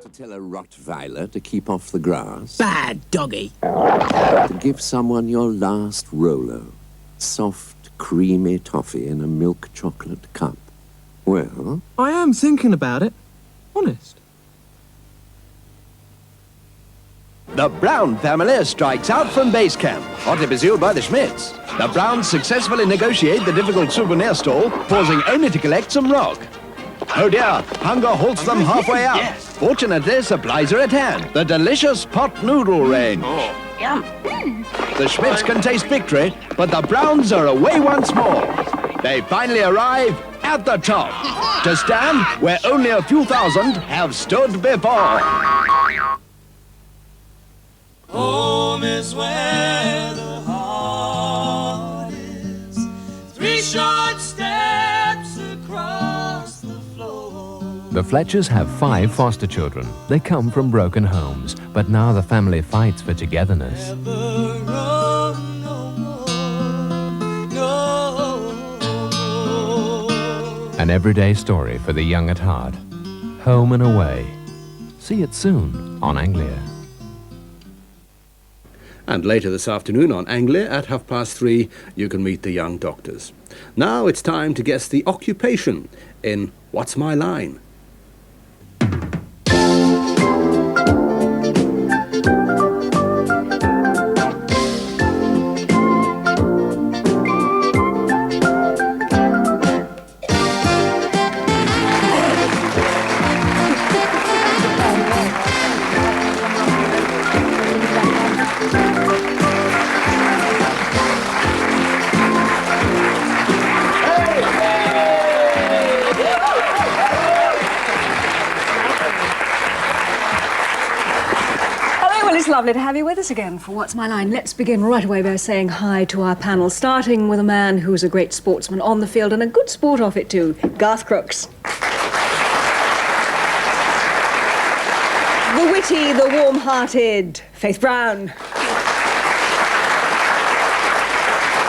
To tell a Rottweiler to keep off the grass. Bad doggy. To give someone your last Rolo. Soft, creamy toffee in a milk chocolate cup. Well? I am thinking about it. Honest. The Brown family strikes out from base camp, hotly pursued by the Schmidts. The Browns successfully negotiate the difficult souvenir stall, pausing only to collect some rock. Oh dear, hunger halts them halfway out. Yes. Fortunately, supplies are at hand. The delicious pot noodle range. Oh, yum. The Schmidts can taste victory, but the Browns are away once more. They finally arrive at the top, to stand where only a few thousand have stood before. Home is where the heart is. 3 short steps across the floor. The Fletchers have 5 foster children. They come from broken homes, but now the family fights for togetherness. Never run no more, no more. An everyday story for the young at heart. Home and away. See it soon on Anglia. And later this afternoon on Anglia at 3:30, you can meet the young doctors. Now it's time to guess the occupation in What's My Line? Lovely to have you with us again for What's My Line. Let's begin right away by saying hi to our panel, starting with a man who's a great sportsman on the field and a good sport off it too, Garth Crooks. The witty, the warm-hearted Faith Brown.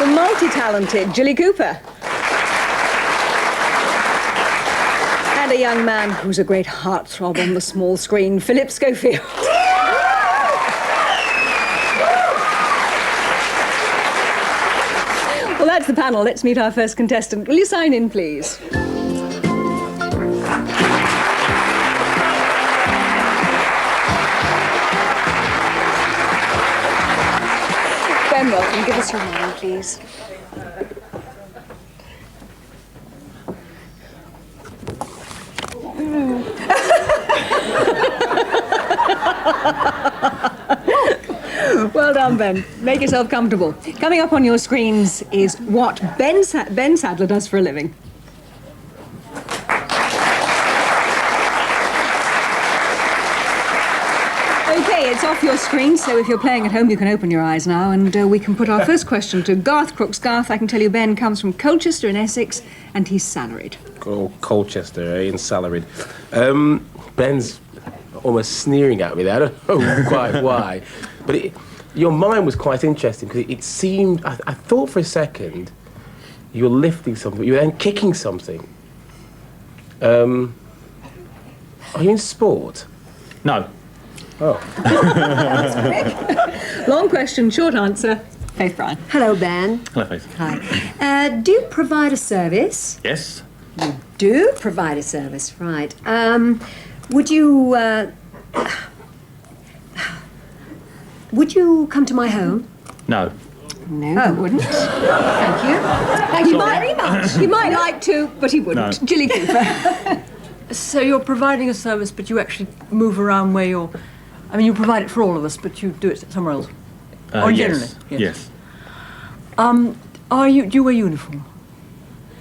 The multi-talented Jilly Cooper. And a young man who's a great heartthrob on the small screen, Phillip Schofield. Well, that's the panel. Let's meet our first contestant. Will you sign in, please? Ben, welcome. Give us your name, please. Well done, Ben. Make yourself comfortable. Coming up on your screens is what Ben Sadler does for a living. Okay, it's off your screen, so if you're playing at home, you can open your eyes now, and we can put our first question to Garth Crooks. Garth, I can tell you Ben comes from Colchester in Essex, and he's salaried. Oh, Colchester, eh, and salaried. Ben's almost sneering at me there. I don't know quite why. But your mind was quite interesting, because it seemed... I thought for a second you were lifting something, you were then kicking something. Are you in sport? No. Oh. That was quick. Long question, short answer. Faith Brown. Hello, Ben. Hello, Faith. Hi. Do you provide a service? Yes. You do provide a service, right. Would you come to my home? No. No, I wouldn't. Thank you. Thank you very much. He might like to, but he wouldn't. No. Jilly Cooper. So you're providing a service, but you actually move around where you're... I mean, you provide it for all of us, but you do it somewhere else. Or generally? Yes. Do you wear uniform?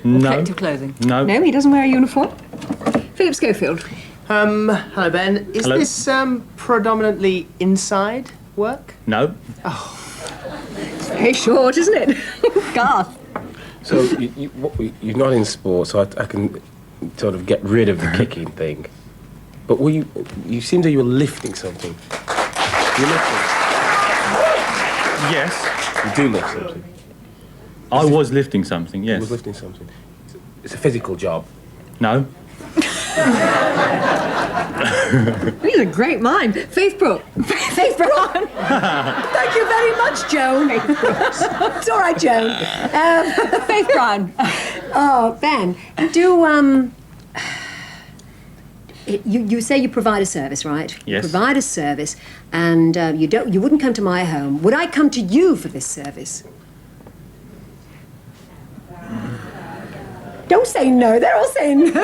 No. Protective clothing? No. No, he doesn't wear a uniform. Phillip Schofield. Hello, Ben. Is Hello. this predominantly inside work? No. Oh. It's very short, isn't it? Garth. So you're not in sports, so I can sort of get rid of the kicking thing. But were you seemed that you were lifting something. You're lifting. Yes. You do lift something. I was lifting something, yes. You were lifting something. It's a physical job. No. He's a great mind. Faith Brook. Faith Brown. Thank you very much, Joan. It's all right, Joan. Faith Brown. Oh, Ben, you say you provide a service, right? Yes. You provide a service, and you wouldn't come to my home. Would I come to you for this service? Don't say no. They're all saying no.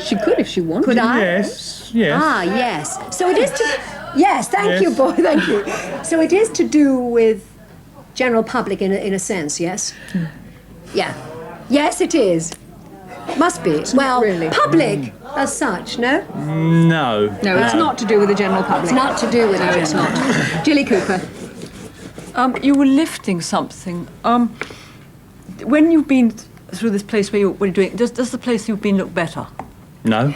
She could if she wanted. Could I? Yes, yes. Ah, yes. So it is to... Yes, thank you, boy, thank you. So it is to do with general public in a sense, yes? Yeah. Yes, it is. Must be. Well, really. public as such, no? No. No, it's not to do with the general public. It's not to do with No, the it's general not. Jilly Cooper. You were lifting something. When you've been through this place where you're doing, does the place you've been look better? No.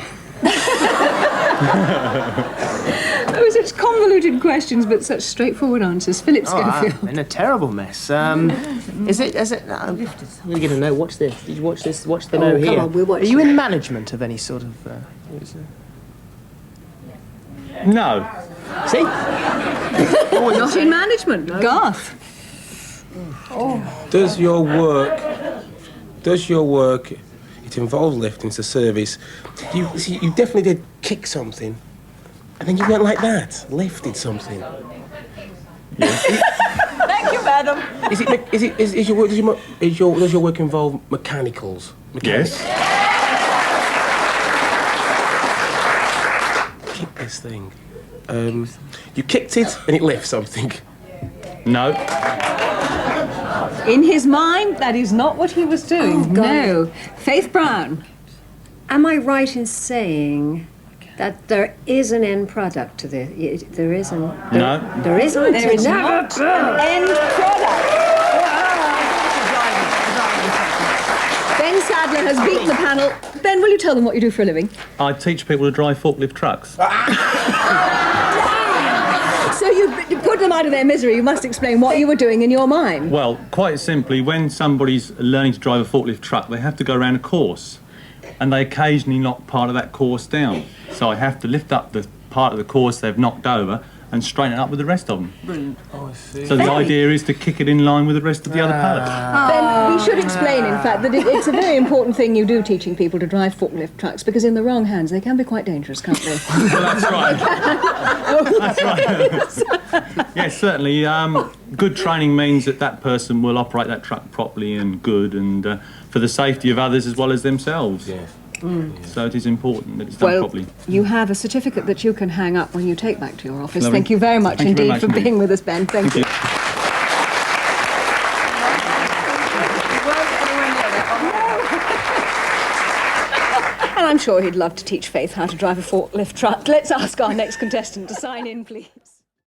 Those are such convoluted questions, but such straightforward answers. Phillip Schofield. I'm in a terrible mess. Is it? I'm really going to know. Watch this. Did you watch this? Watch the Oh, note come here. on, we'll watch Are you it. in management of any sort of? No. See? Not in management. Garth. Does your work, it involves lifting, it's a service. You definitely did kick something, and then you went like that, lifted something. Thank you, madam. Does your work involve mechanicals? Yes. Kick this thing. You kicked it, and it lifts something. No. In his mind, that is not what he was doing. Oh, God. No. Faith Brown. Am I right in saying that there is an end product to this? There isn't. No. There isn't. There is Never. not an end product. Ben Sadler has beaten the panel. Ben, will you tell them what you do for a living? I teach people to drive forklift trucks. So you put them out of their misery. You must explain what you were doing in your mind. Well, quite simply, when somebody's learning to drive a forklift truck, they have to go around a course, and they occasionally knock part of that course down. So I have to lift up the part of the course they've knocked over and straighten it up with the rest of them. Brilliant. Oh, I see. So the idea is to kick it in line with the rest of the other pallets. Ben, we should explain, in fact, that it's a very important thing you do teaching people to drive forklift trucks, because in the wrong hands they can be quite dangerous, can't they? Well, that's right. That's right. Yes, certainly. Good training means that person will operate that truck properly and good, and for the safety of others as well as themselves. Yes. So it is important that it's done properly. You have a certificate that you can hang up when you take back to your office. Lovely. Thank you very much Thank you very indeed much for indeed. being with us, Ben. Thank you. And I'm sure he'd love to teach Faith how to drive a forklift truck. Let's ask our next contestant to sign in, please.